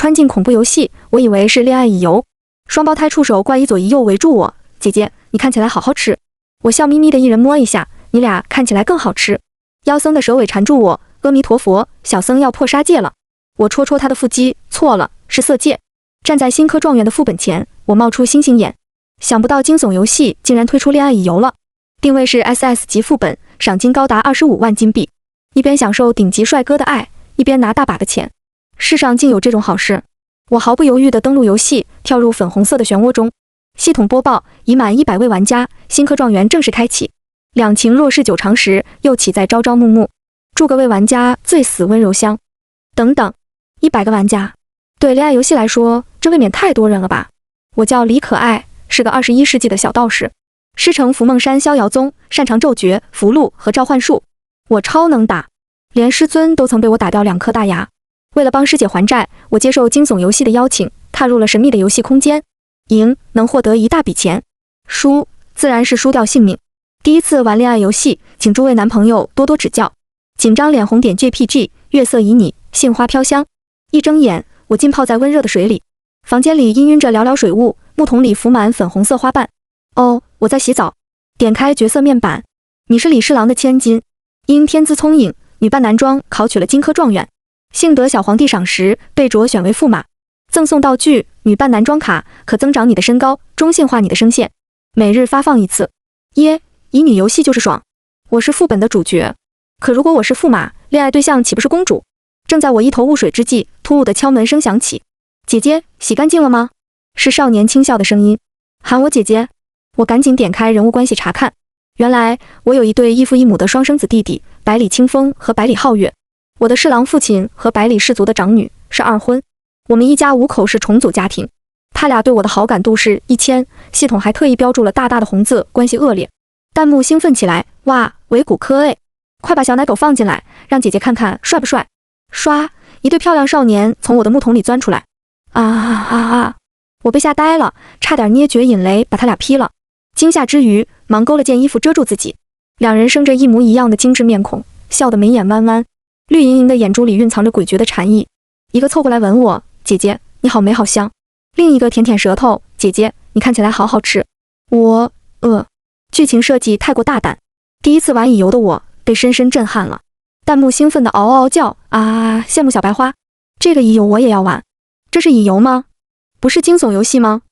穿进恐怖游戏，我以为是恋爱乙游。双胞胎触手怪一左一右围住我，姐姐，你看起来好好吃。我笑眯眯的一人摸一下，你俩看起来更好吃。妖僧的蛇尾缠住我，阿弥陀佛，小僧要破杀戒了。我戳戳他的腹肌，错了，是色戒。站在新科状元的副本前，我冒出星星眼。想不到惊悚游戏竟然推出恋爱乙游了，定位是 SS 级副本，赏金高达25万金币。一边享受顶级帅哥的爱，一边拿大把的钱，世上竟有这种好事。我毫不犹豫地登录游戏，跳入粉红色的漩涡中。系统播报，已满100位玩家，新科状元正式开启。两情若是久长时，又岂在朝朝暮暮。祝各位玩家醉死温柔乡。等等，100个玩家，对恋爱游戏来说，这未免太多人了吧？我叫李可爱，是个21世纪的小道士，师承伏梦山逍遥宗，擅长咒诀、符箓和召唤术。我超能打，连师尊都曾被我打掉2颗大牙。为了帮师姐还债，我接受惊悚游戏的邀请，踏入了神秘的游戏空间。赢能获得一大笔钱，输自然是输掉性命。第一次玩恋爱游戏，请诸位男朋友多多指教。紧张脸红点 JPG， 月色旖旎，杏花飘香。一睁眼，我浸泡在温热的水里。房间里氤氲着寥寥水雾，木桶里浮满粉红色花瓣。哦，我在洗澡。点开角色面板，你是李侍郎的千金，因天资聪颖，女扮男装考取了金科状元，幸得小皇帝赏识，被擢选为驸马。赠送道具：女扮男装卡，可增长你的身高，中性化你的声线，每日发放1次。耶，乙女游戏就是爽。我是副本的主角，可如果我是驸马，恋爱对象岂不是公主？正在我一头雾水之际，突兀的敲门声响起。姐姐，洗干净了吗？是少年轻笑的声音，喊我姐姐。我赶紧点开人物关系查看，原来我有一对异父异母的双生子弟弟，百里清风和百里皓月。我的侍郎父亲和百里氏族的长女是二婚。我们一家5口是重组家庭，他俩对我的好感度是1000，系统还特意标注了大大的红字，关系恶劣。弹幕兴奋起来，哇，维骨科 A， 快把小奶狗放进来，让姐姐看看帅不帅。刷，一对漂亮少年从我的木桶里钻出来。我被吓呆了，差点捏绝引雷把他俩劈了。惊吓之余，忙勾了件衣服遮住自己。两人生着一模一样的精致面孔，笑得眉眼弯弯，绿莹莹的眼珠里蕴藏着诡谲的禅意。一个凑过来吻我，姐姐你好美好香。另一个舔舔舌头，姐姐你看起来好好吃。剧情设计太过大胆，第一次玩乙游的我被深深震撼了。弹幕兴奋的嗷嗷叫啊，羡慕小白花，这个乙游我也要玩。这是乙游吗？不是惊悚游戏吗？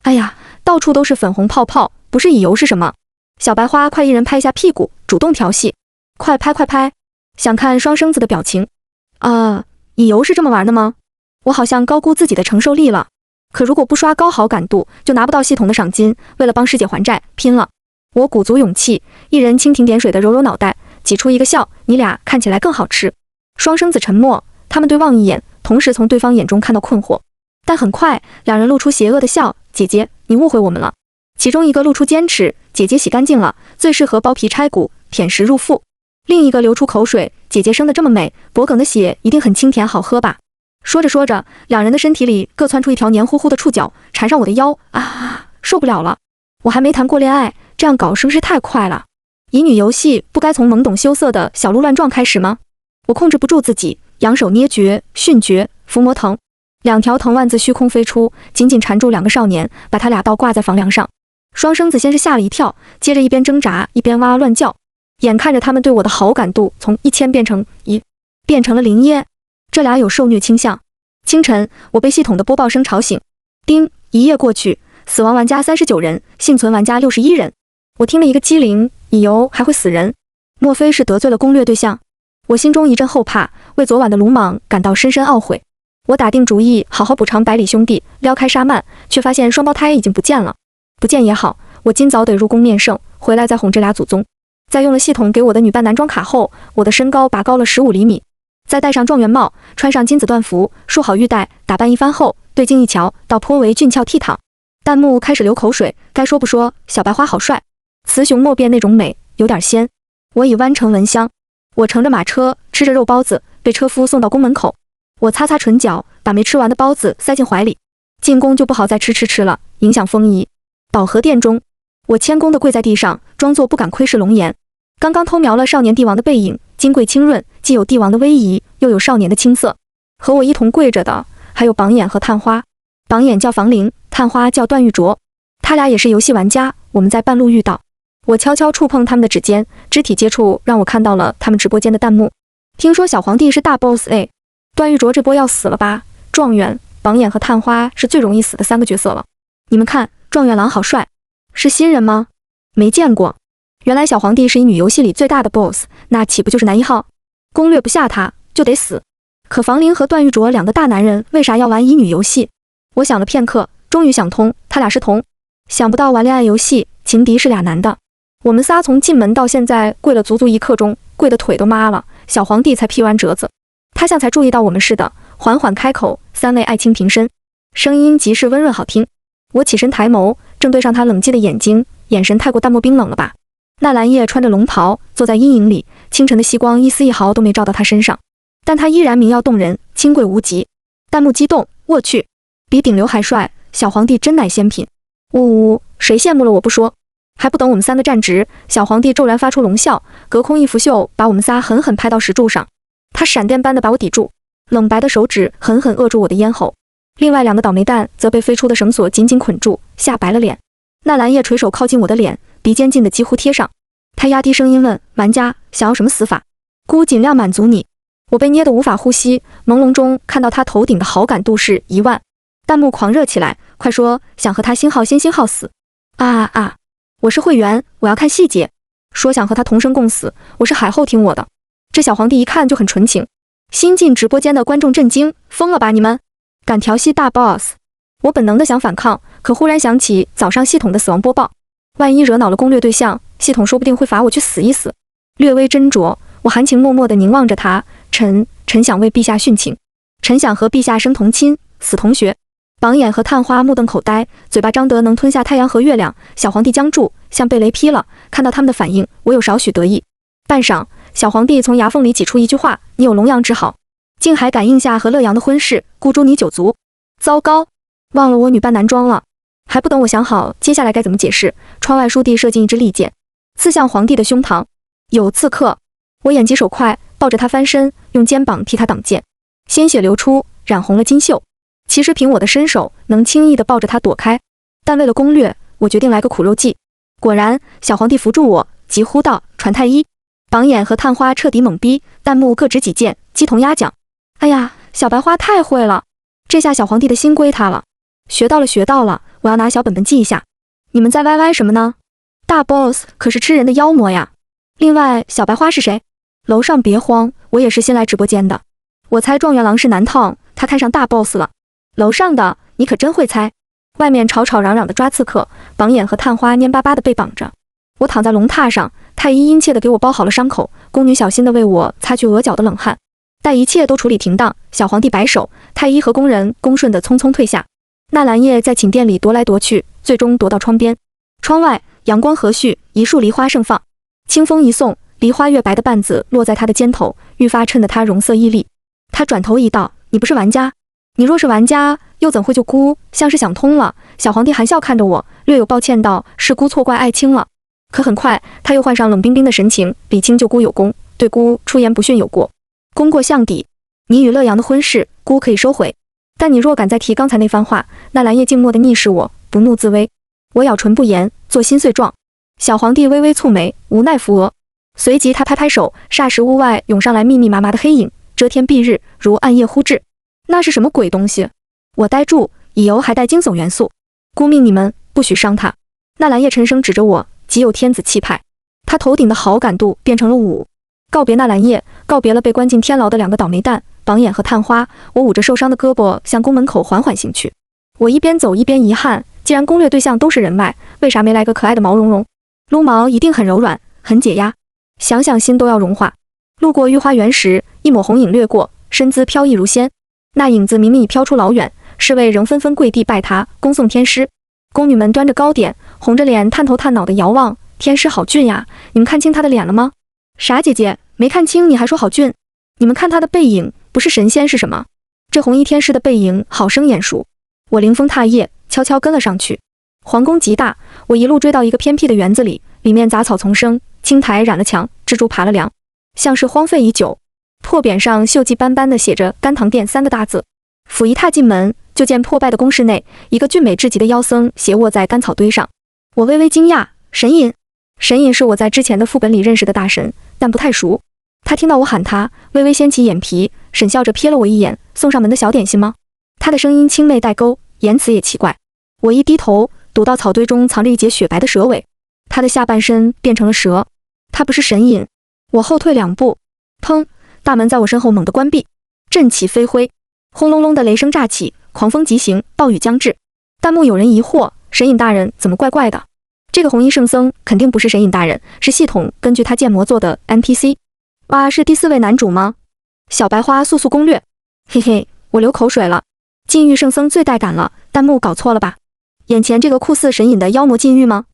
哎呀，到处都是粉红泡泡，不是乙游是什么？小白花快一人拍一下屁股，主动调戏，快拍快拍，想看双生子的表情。乙游是这么玩的吗？我好像高估自己的承受力了。可如果不刷高好感度，就拿不到系统的赏金。为了帮师姐还债，拼了！我鼓足勇气，一人蜻蜓点水的揉揉脑袋，挤出一个笑，你俩看起来更好吃。双生子沉默，他们对望一眼，同时从对方眼中看到困惑。但很快，两人露出邪恶的笑，姐姐，你误会我们了。其中一个露出坚持，姐姐洗干净了，最适合剥皮拆骨，舔食入腹。另一个流出口水，姐姐生得这么美，脖梗的血一定很清甜好喝吧。说着说着，两人的身体里各窜出一条黏糊糊的触角，缠上我的腰受不了了。我还没谈过恋爱，这样搞是不是太快了？乙女游戏不该从懵懂羞涩的小鹿乱撞开始吗？我控制不住自己，扬手捏诀、迅诀、伏魔藤，2条藤蔓自虚空飞出，紧紧缠住2个少年，把他俩倒挂在房梁上。双生子先是吓了一跳，接着一边挣扎一边哇哇乱叫，眼看着他们对我的好感度从1000变成1，变成了0耶。这俩有受虐倾向。清晨，我被系统的播报声吵醒。叮，一夜过去，死亡玩家39人，幸存玩家61人。我听了一个机灵，乙游还会死人，莫非是得罪了攻略对象？我心中一阵后怕，为昨晚的鲁莽感到深深懊悔。我打定主意好好补偿百里兄弟，撩开纱幔，却发现双胞胎已经不见了。不见也好，我今早得入宫面圣，回来再哄这俩祖宗。在用了系统给我的女扮男装卡后，我的身高拔高了15厘米。再戴上状元帽，穿上金子缎服，束好玉带，打扮一番后，对镜一瞧，倒颇为俊俏倜傥。弹幕开始流口水，该说不说，小白花好帅，雌雄莫辨那种美，有点仙。我已弯成蚊香，我乘着马车，吃着肉包子，被车夫送到宫门口。我擦擦唇角，把没吃完的包子塞进怀里。进宫就不好再吃了，影响风仪。保和殿中，我谦恭地跪在地上，装作不敢窥视龙颜。刚刚偷瞄了少年帝王的背影，金贵清润，既有帝王的威仪，又有少年的青涩。和我一同跪着的，还有榜眼和探花。榜眼叫房灵，探花叫段玉卓，他俩也是游戏玩家，我们在半路遇到。我悄悄触碰他们的指尖，肢体接触让我看到了他们直播间的弹幕。听说小皇帝是大 boss A， 段玉卓这波要死了吧？状元、榜眼和探花是最容易死的3个角色了。你们看，状元郎好帅，是新人吗？没见过。原来小皇帝是一女游戏里最大的 boss， 那岂不就是男1号？攻略不下他就得死。可房灵和段玉卓2个大男人为啥要玩乙女游戏？我想了片刻，终于想通，他俩是同。想不到玩恋爱游戏，情敌是俩男的。我们仨从进门到现在跪了足足1刻钟，跪的腿都麻了，小皇帝才劈完折子。他像才注意到我们似的，缓缓开口：“3位爱卿平身。”声音极是温润好听。我起身抬眸，正对上他冷寂的眼睛，眼神太过淡漠冰冷了吧。纳兰叶穿着龙袍，坐在阴影里，清晨的夕光一丝一毫都没照到他身上，但他依然明耀动人，清贵无极。弹幕激动，我去，比顶流还帅，小皇帝真乃仙品。呜呜，谁羡慕了我不说。还不等我们3个站直，小皇帝骤然发出龙啸，隔空一拂袖，把我们仨狠狠拍到石柱上。他闪电般的把我抵住，冷白的手指狠狠扼住我的咽喉。另外2个倒霉蛋则被飞出的绳索紧紧捆住，吓白了脸。纳兰叶垂手靠近我的脸，鼻尖近的几乎贴上。他压低声音问：“玩家想要什么死法？姑尽量满足你。”我被捏得无法呼吸，朦胧中看到他头顶的好感度是1万。弹幕狂热起来，快说想和他星号先星号死！啊！我是会员，我要看细节。说想和他同生共死，我是海后听我的。这小皇帝一看就很纯情。新进直播间的观众震惊，疯了吧你们？敢调戏大 boss？ 我本能的想反抗，可忽然想起早上系统的死亡播报，万一惹恼了攻略对象，系统说不定会罚我去死一死。略微斟酌，我含情脉脉地凝望着他，臣想为陛下殉情，臣想和陛下生同亲，死同学。榜眼和探花目瞪口呆，嘴巴张得能吞下太阳和月亮。小皇帝僵住，像被雷劈了。看到他们的反应，我有少许得意。半晌，小皇帝从牙缝里挤出一句话：“你有龙阳之好，竟还敢应下和乐阳的婚事，孤诛你9族。”糟糕，忘了我女扮男装了。还不等我想好接下来该怎么解释，窗外书弟射进一支利箭，刺向皇帝的胸膛。有刺客！我眼疾手快，抱着他翻身，用肩膀替他挡箭，鲜血流出，染红了金袖。其实凭我的身手，能轻易地抱着他躲开，但为了攻略，我决定来个苦肉计。果然，小皇帝扶住我，急呼道：“传太医！”榜眼和探花彻底懵逼，弹幕各执己见，鸡同鸭讲。哎呀，小白花太会了，这下小皇帝的心归他了。学到了，我要拿小本本记一下。你们在歪歪什么呢？大 boss 可是吃人的妖魔呀。另外，小白花是谁？楼上别慌，我也是新来直播间的。我猜状元郎是男烫，他看上大 boss 了。楼上的，你可真会猜。外面吵吵嚷嚷的抓刺客，榜眼和探花蔫巴巴的被绑着。我躺在龙榻上，太医殷切地给我包好了伤口，宫女小心地为我擦去额角的冷汗。待一切都处理停当，小皇帝摆手，太医和工人恭顺地匆匆退下。纳兰叶在寝殿里踱来踱去，最终踱到窗边。窗外阳光和煦，一束梨花盛放，清风一送，梨花月白的瓣子落在他的肩头，愈发衬得他容色屹立。他转头一道：“你不是玩家？你若是玩家，又怎会就孤？”像是想通了，小皇帝含笑看着我，略有抱歉道：“是孤错怪爱卿了。”可很快，他又换上冷冰冰的神情：“李清救孤有功，对孤出言不逊有过，功过相抵。你与乐阳的婚事，孤可以收回。但你若敢再提刚才那番话，纳兰叶静默地逆视我，不怒自威。”我咬唇不言，做心碎状。小皇帝微微蹙眉，无奈扶额。随即他拍拍手，霎时屋外涌上来密密麻麻的黑影，遮天蔽日，如暗夜忽至。那是什么鬼东西？我呆住，以由还带惊悚元素。孤命你们不许伤他。纳兰叶沉声指着我，极有天子气派。他头顶的好感度变成了5。告别纳兰叶，告别了被关进天牢的2个倒霉蛋榜眼和探花，我捂着受伤的胳膊向宫门口缓缓行去。我一边走一边遗憾，既然攻略对象都是人脉，为啥没来个可爱的毛茸茸？撸毛一定很柔软，很解压，想想心都要融化。路过御花园时，一抹红影掠过，身姿飘逸如仙。那影子明明已飘出老远，侍卫仍纷纷跪地拜他，恭送天师。宫女们端着糕点，红着脸探头探脑的遥望。天师好俊呀，你们看清他的脸了吗？傻姐姐，没看清你还说好俊？你们看他的背影，不是神仙是什么？这红衣天师的背影好生眼熟。我凌风踏叶，悄悄跟了上去。皇宫极大，我一路追到一个偏僻的园子里，里面杂草丛生，青苔染了墙，蜘蛛爬了梁，像是荒废已久。破匾上锈迹斑斑地写着“甘棠殿”3个大字。甫一踏进门，就见破败的宫室内，一个俊美至极的妖僧斜卧在干草堆上。我微微惊讶，神隐。神隐是我在之前的副本里认识的大神，但不太熟。他听到我喊他，微微掀起眼皮，沈笑着瞥了我一眼，送上门的小点心吗？他的声音轻媚带钩，言辞也奇怪。我一低头，睹到草堆中藏着一截雪白的蛇尾，他的下半身变成了蛇。他不是神隐。我后退2步，砰！大门在我身后猛地关闭，震起飞灰，轰隆隆的雷声炸起，狂风急行，暴雨将至。弹幕有人疑惑，神隐大人怎么怪怪的？这个红衣圣僧肯定不是神隐大人，是系统根据他建模做的 NPC。哇，是第4位男主吗？小白花速速攻略。嘿嘿，我流口水了。禁欲圣僧最带感了，弹幕搞错了吧？眼前这个酷似神隐的妖魔禁欲吗？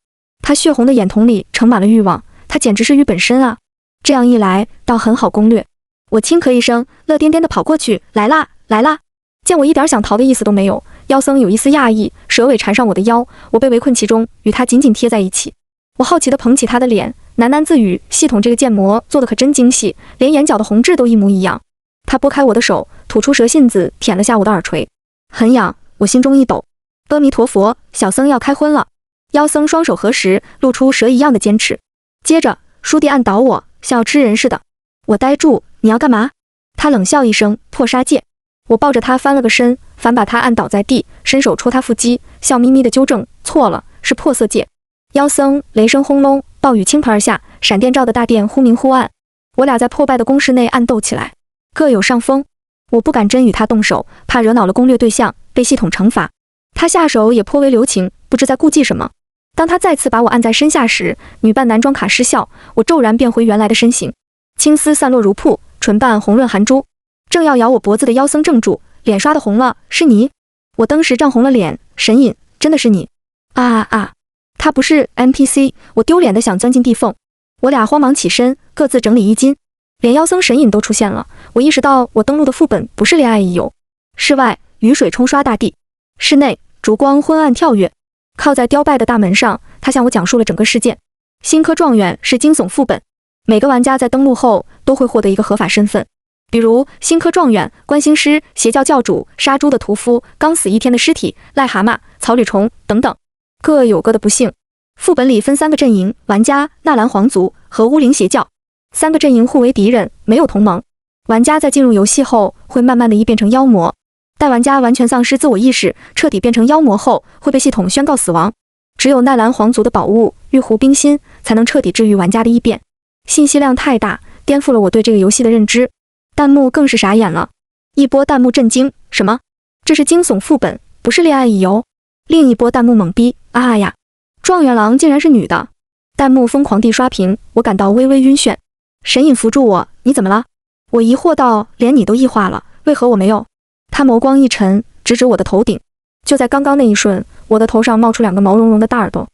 他血红的眼瞳里盛满了欲望，他简直是欲本身啊！这样一来，倒很好攻略。我轻咳一声，乐颠颠地跑过去，来啦，来啦！见我一点想逃的意思都没有，妖僧有一丝讶异，蛇尾缠上我的腰，我被围困其中，与他紧紧贴在一起。我好奇地捧起他的脸，喃喃自语：系统这个建模做得可真精细，连眼角的红痣都一模一样。他拨开我的手，吐出蛇信子，舔了下我的耳垂，很痒。我心中一抖，阿弥陀佛，小僧要开荤了。妖僧双手合十，露出蛇一样的尖齿。接着，书弟按倒我，像要吃人似的。我呆住，你要干嘛？他冷笑一声，破杀戒。我抱着他翻了个身，反把他按倒在地，伸手戳他腹肌，笑眯眯地纠正：错了，是破色戒。妖僧雷声轰隆，暴雨倾盆而下，闪电照得大殿忽明忽暗。我俩在破败的宫室内暗斗起来，各有上风。我不敢真与他动手，怕惹恼了攻略对象，被系统惩罚。他下手也颇为留情，不知在顾忌什么。当他再次把我按在身下时，女扮男装卡失效，我骤然变回原来的身形，青丝散落如瀑，唇瓣红润含珠。正要咬我脖子的妖僧怔住，脸刷得红了。是你？我当时涨红了脸。神隐，真的是你？他不是 NPC。我丢脸的想钻进地缝。我俩慌忙起身，各自整理衣襟。连妖僧神隐都出现了，我意识到我登录的副本不是恋爱一游。室外，雨水冲刷大地。室内，烛光昏暗跳跃。靠在雕败的大门上，他向我讲述了整个事件。新科状元是惊悚副本，每个玩家在登录后都会获得一个合法身份，比如新科状元、观星师、邪教教主、杀猪的屠夫、刚死1天的尸体、癞蛤蟆、草履虫等等，各有各的不幸。副本里分3个阵营，玩家、纳兰皇族和巫灵邪教，3个阵营互为敌人，没有同盟。玩家在进入游戏后会慢慢的变成妖魔，待玩家完全丧失自我意识，彻底变成妖魔后，会被系统宣告死亡。只有纳兰皇族的宝物玉壶冰心才能彻底治愈玩家的异变。信息量太大，颠覆了我对这个游戏的认知。弹幕更是傻眼了，一波弹幕震惊，什么？这是惊悚副本，不是恋爱乙游。另一波弹幕懵逼，啊呀，状元郎竟然是女的。弹幕疯狂地刷屏，我感到微微晕眩。神隐扶住我，你怎么了？我疑惑道，连你都异化了，为何我没有？他眸光一沉，直指我的头顶。就在刚刚那一瞬，我的头上冒出2个毛茸茸的大耳朵。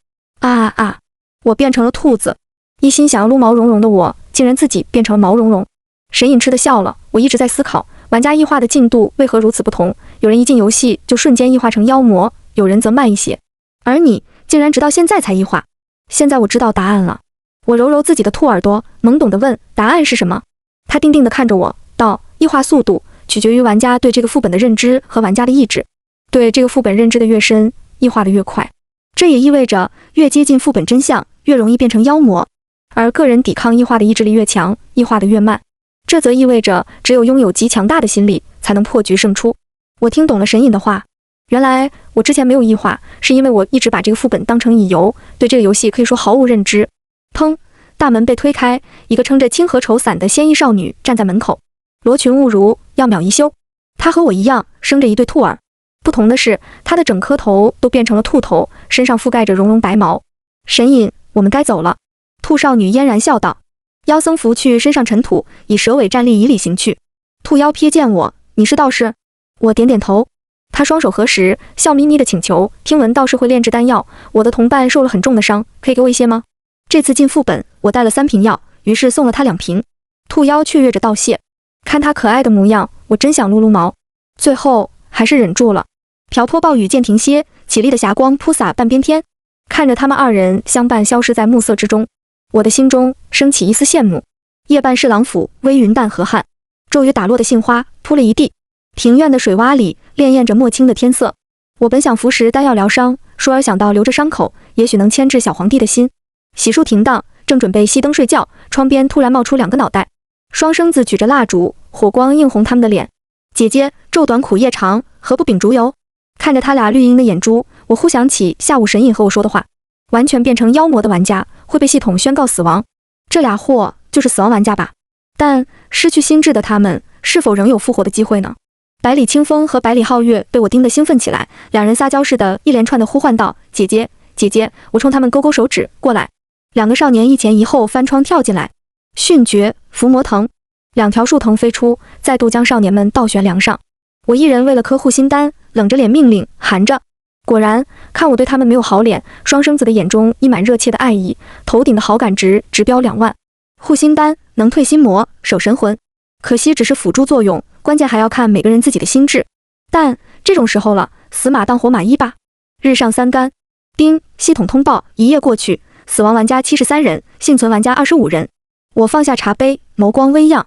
我变成了兔子。一心想要撸毛茸茸的我，竟然自己变成了毛茸茸。神隐痴地笑了。我一直在思考，玩家异化的进度为何如此不同？有人一进游戏就瞬间异化成妖魔，有人则慢一些，而你竟然直到现在才异化。现在我知道答案了。我揉揉自己的兔耳朵，懵懂地问：答案是什么？他定定地看着我，道：异化速度取决于玩家对这个副本的认知和玩家的意志。对这个副本认知的越深，异化的越快。这也意味着越接近副本真相，越容易变成妖魔。而个人抵抗异化的意志力越强，异化的越慢。这则意味着只有拥有极强大的心力，才能破局胜出。我听懂了神隐的话，原来我之前没有异化，是因为我一直把这个副本当成乙游，对这个游戏可以说毫无认知。砰！大门被推开，一个撑着清河绸伞的鲜衣少女站在门口，罗裙误如，要秒一休。她和我一样，生着一对兔耳，不同的是，她的整颗头都变成了兔头，身上覆盖着绒绒白毛。神隐，我们该走了。兔少女嫣然笑道。妖僧拂去身上尘土，以蛇尾站立以礼行去。兔妖瞥见我，你是道士？我点点头。他双手合十，笑眯眯的请求：听闻道士会炼制丹药，我的同伴受了很重的伤，可以给我一些吗？这次进副本，我带了3瓶药，于是送了他2瓶。兔妖雀跃着道谢。看他可爱的模样，我真想撸撸毛，最后还是忍住了。瓢泼暴雨渐停歇，绮丽的霞光铺洒半边天。看着他们2人相伴消失在暮色之中，我的心中升起一丝羡慕。夜半侍郎府，微云淡河汉，骤雨打落的杏花铺了一地。庭院的水洼里潋滟着墨青的天色。我本想服食丹药疗伤，倏尔想到留着伤口，也许能牵制小皇帝的心。洗漱停当，正准备熄灯睡觉，窗边突然冒出2个脑袋，双生子举着蜡烛，火光映红他们的脸。姐姐，昼短苦夜长，何不秉烛游？看着他俩绿莹莹的眼珠，我忽想起下午神隐和我说的话，完全变成妖魔的玩家会被系统宣告死亡，这俩货就是死亡玩家吧？但失去心智的他们是否仍有复活的机会呢？百里清风和百里皓月被我盯得兴奋起来，两人撒娇似的一连串的呼唤道：姐姐，姐姐！我冲他们勾勾手指，过来。2个少年一前一后翻窗跳进来，迅诀伏魔藤，2条树藤飞出，再度将少年们倒悬梁上。我一人为了颗护心丹，冷着脸命令，含着。果然，看我对他们没有好脸，双生子的眼中溢满热切的爱意，头顶的好感值直飙2万。护心丹能退心魔，守神魂，可惜只是辅助作用，关键还要看每个人自己的心智。但这种时候了，死马当活马医吧。日上3竿，丁，系统通报，一夜过去，死亡玩家73人，幸存玩家25人。我放下茶杯，眸光微漾，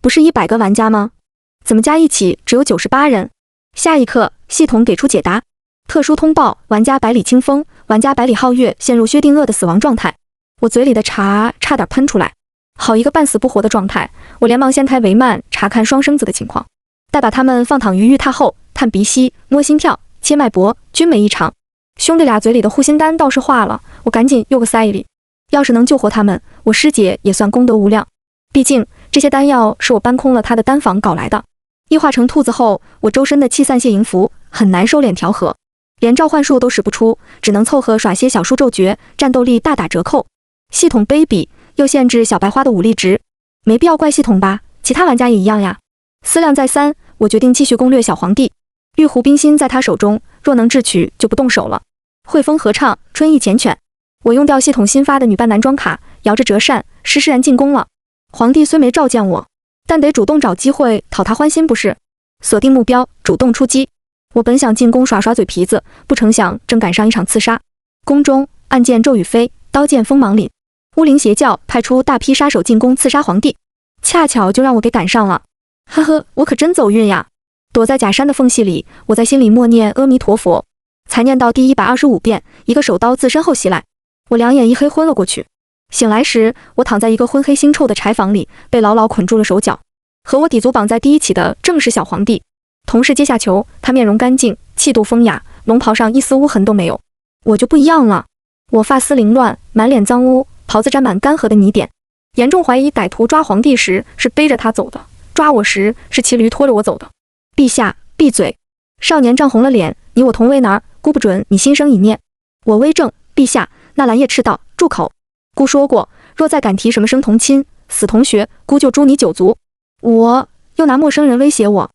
不是100个玩家吗？怎么加一起只有98人？下一刻，系统给出解答，特殊通报，玩家百里清风，玩家百里皓月陷入薛定谔的死亡状态。我嘴里的茶差点喷出来，好一个半死不活的状态！我连忙掀开帷幔，查看双生子的情况，待把他们放躺于浴榻后，探鼻息，摸心跳，切脉搏，均没异常。兄弟俩嘴里的护心丹倒是化了，我赶紧又个塞里。要是能救活他们，我师姐也算功德无量。毕竟这些丹药是我搬空了他的丹房搞来的。异化成兔子后，我周身的气散泄营符很难收敛调和，连召唤术都使不出，只能凑合耍些小术咒诀，战斗力大打折扣。系统卑鄙，又限制小白花的武力值，没必要怪系统吧？其他玩家也一样呀。思量再三，我决定继续攻略小皇帝。玉壶冰心在他手中，若能智取就不动手了。汇风合唱，春意缱绻。我用掉系统新发的女扮男装卡，摇着折扇，施然进攻了。皇帝虽没召见我，但得主动找机会讨他欢心不是？锁定目标，主动出击。我本想进攻耍耍嘴皮子，不成想正赶上一场刺杀。宫中暗箭骤雨飞，刀剑锋芒凛。巫灵邪教派出大批杀手进攻刺杀皇帝，恰巧就让我给赶上了。呵呵，我可真走运呀！躲在假山的缝隙里，我在心里默念阿弥陀佛，才念到第125遍，一个手刀自身后袭来，我两眼一黑昏了过去。醒来时，我躺在一个昏黑腥臭的柴房里，被牢牢捆住了手脚。和我抵足绑在第一起的正是小皇帝。同是阶下囚，他面容干净，气度风雅，龙袍上一丝污痕都没有。我就不一样了，我发丝凌乱，满脸脏污，袍子沾满干涸的泥点。严重怀疑歹徒抓皇帝时是背着他走的，抓我时是骑驴拖着我走的。陛下，闭嘴！少年涨红了脸，你我同为男儿，姑不准你心生一念。我微怔，陛下。纳兰叶斥道，住口！姑说过，若再敢提什么生同亲、死同学，姑就诛你9族。我又拿陌生人威胁我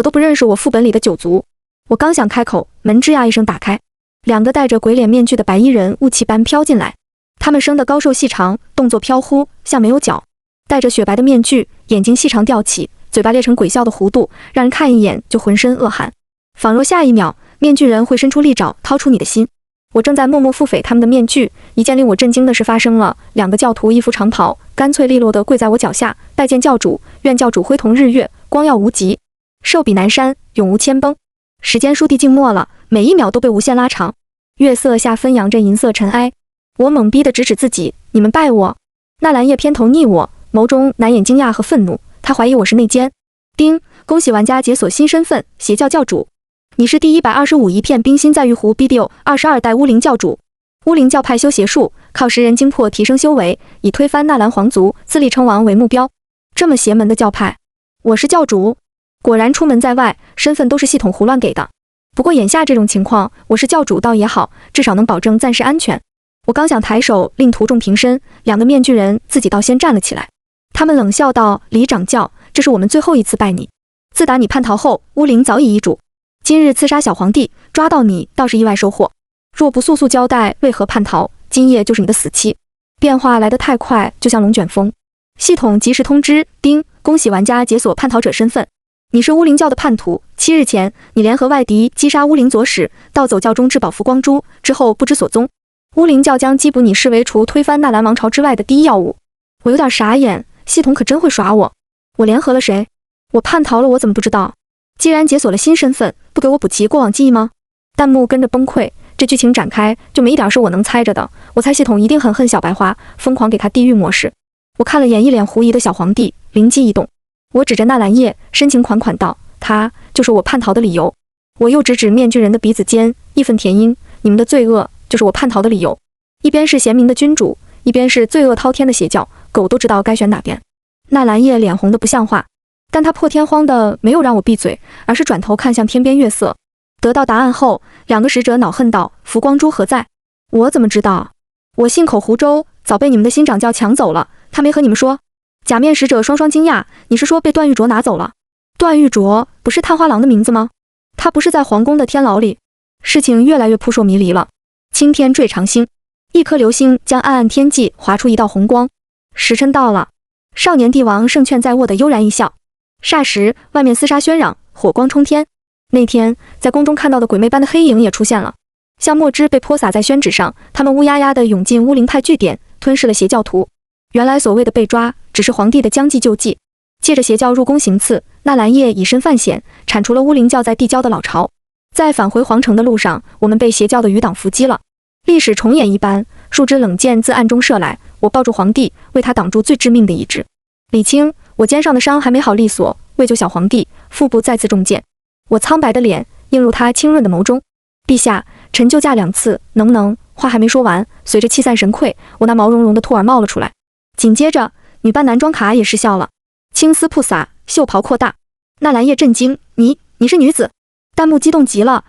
都不认识我副本里的9族。我刚想开口，门吱呀一声打开，2个戴着鬼脸面具的白衣人雾气般飘进来。他们生得高瘦细长，动作飘忽，像没有脚，戴着雪白的面具，眼睛细长吊起，嘴巴裂成鬼笑的弧度，让人看一眼就浑身恶寒，仿若下一秒面具人会伸出利爪掏出你的心。我正在默默腹诽他们的面具，一件令我震惊的事发生了，2个教徒衣服长袍，干脆利落地跪在我脚下，拜见教主，愿教主辉同日月，光耀无极，寿比南山，永无千崩。时间倏地静默了，每一秒都被无限拉长。月色下纷扬着银色尘埃，我懵逼地指指自己，你们拜我？纳兰叶偏头睨我，眸中难掩惊讶和愤怒，他怀疑我是内奸。丁，恭喜玩家解锁新身份，邪教教主。你是第125一片冰心在玉壶 BDO 22代巫灵教主。巫灵教派修邪术，靠食人精魄提升修为，以推翻纳兰皇族，自立称王为目标。这么邪门的教派，我是教主。果然出门在外，身份都是系统胡乱给的。不过眼下这种情况，我是教主倒也好，至少能保证暂时安全。我刚想抬手令徒众平身，2个面具人自己倒先站了起来。他们冷笑道：李掌教，这是我们最后一次拜你。自打你叛逃后，巫灵早已易主。今日刺杀小皇帝，抓到你倒是意外收获。若不速速交代为何叛逃，今夜就是你的死期。变化来得太快，就像龙卷风。系统及时通知，丁，恭喜玩家解锁叛逃者身份。你是巫灵教的叛徒，7日前你联合外敌击杀巫灵左使，盗走教中至宝福光珠，之后不知所踪。巫灵教将缉捕你视为除推翻纳兰王朝之外的第一要务。我有点傻眼，系统可真会耍我。我联合了谁？我叛逃了，我怎么不知道？既然解锁了新身份，不给我补齐过往记忆吗？弹幕跟着崩溃，这剧情展开就没一点是我能猜着的。我猜系统一定很恨小白花，疯狂给他地狱模式。我看了眼一脸狐疑的小皇帝，灵机一动，我指着纳兰叶，深情款款道：“他就是我叛逃的理由。”我又指面具人的鼻子尖，义愤填膺：“你们的罪恶就是我叛逃的理由。一边是贤明的君主，一边是罪恶滔天的邪教，狗都知道该选哪边。”纳兰叶脸红得不像话，但他破天荒的没有让我闭嘴，而是转头看向天边月色。得到答案后，两个使者恼恨道：“浮光珠何在？”我怎么知道？我信口胡诌，早被你们的新掌教抢走了。他没和你们说？假面使者双双惊讶：“你是说被段玉琢拿走了？”段玉琢不是探花郎的名字吗？他不是在皇宫的天牢里？事情越来越扑朔迷离了。青天坠长星，一颗流星将暗暗天际划出一道红光。时辰到了。少年帝王胜券在握的悠然一笑。霎时，外面厮杀喧嚷，火光冲天。那天在宫中看到的鬼魅般的黑影也出现了，像墨汁被泼洒在宣纸上，他们乌压压地涌进巫灵派据点，吞噬了邪教徒。原来所谓的被抓，只是皇帝的将计就计。借着邪教入宫行刺，纳兰叶以身犯险，铲除了巫灵教在地郊的老巢。在返回皇城的路上，我们被邪教的余党伏击了。历史重演一般，数支冷箭自暗中射来，我抱住皇帝，为他挡住最致命的一支。李青，我肩上的伤还没好利索，为救小皇帝，腹部再次中箭。我苍白的脸映入他清润的眸中。陛下，臣救驾2次，能不能……话还没说完，随着气散神溃，我那毛茸茸的兔儿冒了出来。紧接着，女扮男装卡也失效了，青丝铺洒，袖袍扩大。纳兰叶震惊：“你是女子？”弹幕激动极了：“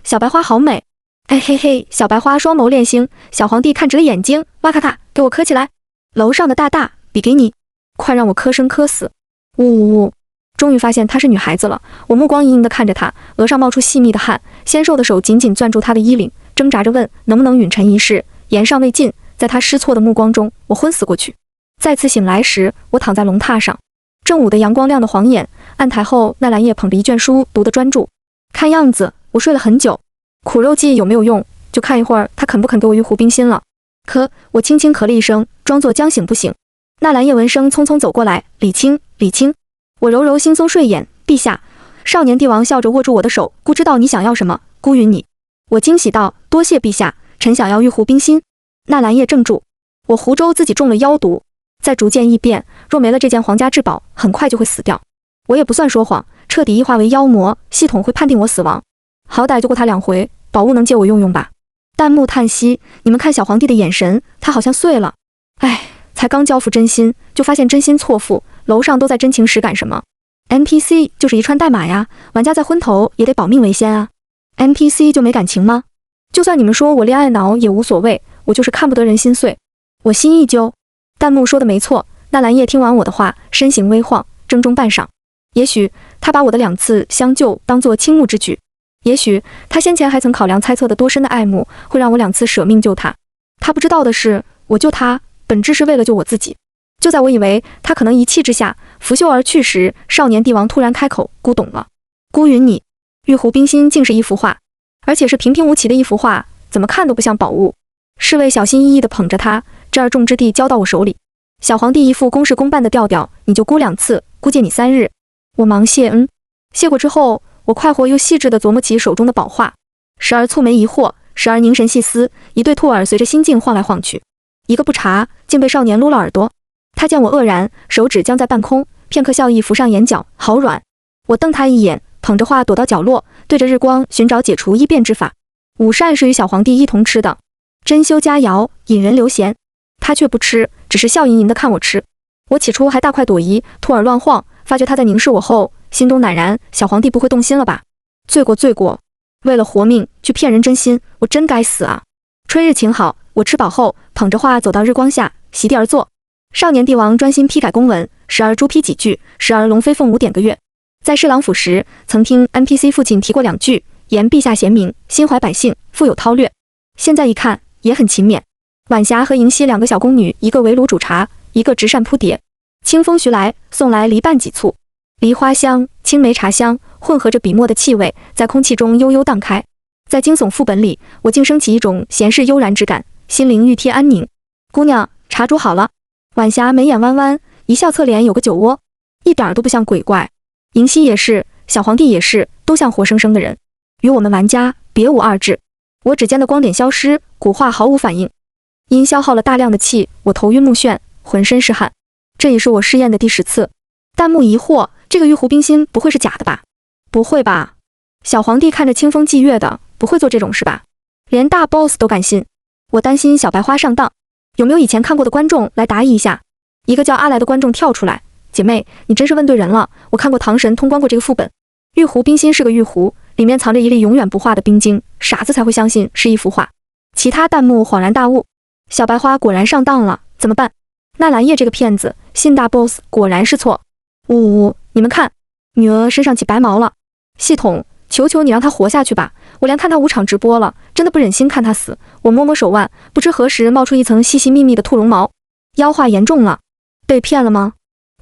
小白花好美！”哎嘿嘿，小白花双眸恋星，小皇帝看直了眼睛，哇咔咔，给我磕起来！楼上的大，笔给你，快让我磕生磕死！呜呜呜！终于发现她是女孩子了，我目光盈盈地看着她，额上冒出细密的汗，纤瘦的手紧紧攥住她的衣领，挣扎着问：“能不能允臣一试？”言尚未尽，在她失措的目光中，我昏死过去。再次醒来时，我躺在龙榻上，正午的阳光亮得晃眼，案台后纳兰叶捧着一卷书读得专注，看样子我睡了很久。苦肉计有没有用？就看一会儿他肯不肯给我玉壶冰心了。我轻轻咳了一声，装作将醒不醒。纳兰叶闻声匆匆走过来：“李青。”我揉揉惺忪睡眼：“陛下。”少年帝王笑着握住我的手：“孤知道你想要什么，孤允你。”我惊喜道：“多谢陛下，臣想要玉壶冰心。”纳兰叶怔住。我胡诌自己中了妖毒，再逐渐异变，若没了这件皇家至宝，很快就会死掉。我也不算说谎，彻底异化为妖魔，系统会判定我死亡。好歹救过他2回，宝物能借我用用吧。弹幕叹息：“你们看小皇帝的眼神，他好像碎了。”哎，才刚交付真心，就发现真心错付，楼上都在真情实感什么 ？NPC 就是一串代码呀，玩家在昏头也得保命为先啊。NPC 就没感情吗？就算你们说我恋爱脑也无所谓，我就是看不得人心碎。我心一揪。弹幕说的没错，纳兰叶听完我的话，身形微晃，正中半晌。也许他把我的2次相救当作倾慕之举，也许他先前还曾考量猜测的多深的爱慕，会让我2次舍命救他。他不知道的是，我救他本质是为了救我自己。就在我以为他可能一气之下拂袖而去时，少年帝王突然开口：“孤懂了。”孤允你。玉壶冰心竟是一幅画，而且是平平无奇的一幅画，怎么看都不像宝物。侍卫小心翼翼地捧着它，这儿重之地交到我手里。小皇帝一副公事公办的调调：“你就孤2次，孤借你3日。”我忙谢。谢过之后，我快活又细致地琢磨起手中的宝画，时而蹙眉疑惑，时而凝神细思，一对兔耳随着心境晃来晃去。一个不察，竟被少年撸了耳朵。他见我愕然，手指僵在半空，片刻笑意浮上眼角，好软。我瞪他一眼，捧着画躲到角落，对着日光寻找解除异变之法。午膳是与小皇帝一同吃的，珍馐佳肴，引人留闲。他却不吃，只是笑吟吟地看我吃。我起初还大快朵颐，兔耳乱晃，发觉他在凝视我后，心中赧然，小皇帝不会动心了吧？罪过！为了活命去骗人真心，我真该死啊！春日晴好，我吃饱后，捧着画走到日光下，席地而坐。少年帝王专心批改公文，时而朱批几句，时而龙飞凤舞点个月。在侍郎府时，曾听 NPC 父亲提过2句，言陛下贤明，心怀百姓，富有韬略。现在一看，也很勤勉。晚霞和银溪2个小宫女，一个围炉煮茶，一个执扇铺碟。清风徐来，送来梨瓣几簇，梨花香、青梅茶香混合着笔墨的气味，在空气中悠悠荡开。在惊悚副本里，我竟升起一种闲适悠然之感，心灵愈贴安宁。姑娘，茶煮好了。晚霞眉眼弯弯，一笑侧脸有个酒窝，一点都不像鬼怪。银溪也是，小皇帝也是，都像活生生的人，与我们玩家别无二致。我指尖的光点消失，古画毫无反应。因消耗了大量的气，我头晕目眩，浑身是汗。这已是我试验的第10次。弹幕疑惑，这个玉壶冰心不会是假的吧？不会吧？小皇帝看着清风霁月的，不会做这种事吧？连大 boss 都敢信。我担心小白花上当，有没有以前看过的观众来答疑一下？一个叫阿来的观众跳出来，姐妹，你真是问对人了，我看过唐神通关过这个副本。玉壶冰心是个玉壶，里面藏着一粒永远不化的冰晶，傻子才会相信是一幅画。其他弹幕恍然大悟，小白花果然上当了，怎么办？纳兰叶这个骗子，信大 boss 果然是错。呜，你们看，女儿身上起白毛了。系统，求求你让她活下去吧，我连看她5场直播了，真的不忍心看她死。我摸摸手腕，不知何时冒出一层细细密密的兔绒毛，妖化严重了。被骗了吗？